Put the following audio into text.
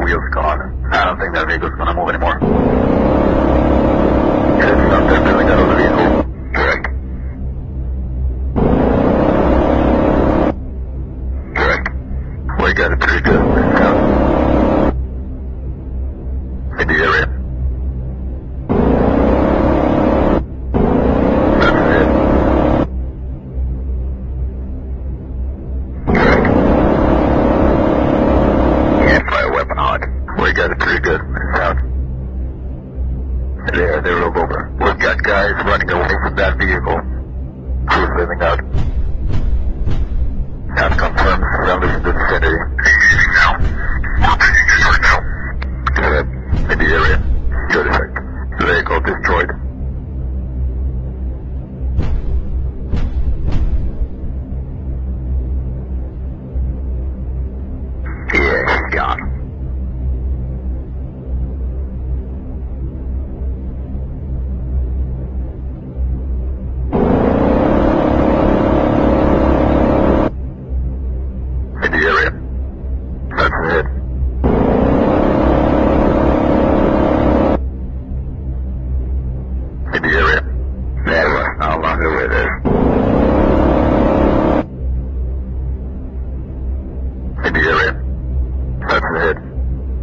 wheels gone. I don't think that vehicle's gonna move anymore. It's not there building out of the vehicle. Correct. Correct. We got it pretty good. Out. In the area. That's it. Correct. Can't fire a weapon hard. We got it pretty good. Out. There, they rolled over. We've got guys running away from that vehicle. Crews living out. Have confirmed surroundings in the vicinity. Engaging now. We're taking it right now. Good. In the area. Good effect. Vehicle destroyed. Yeah, he's gone. In the area. That's it. In the area.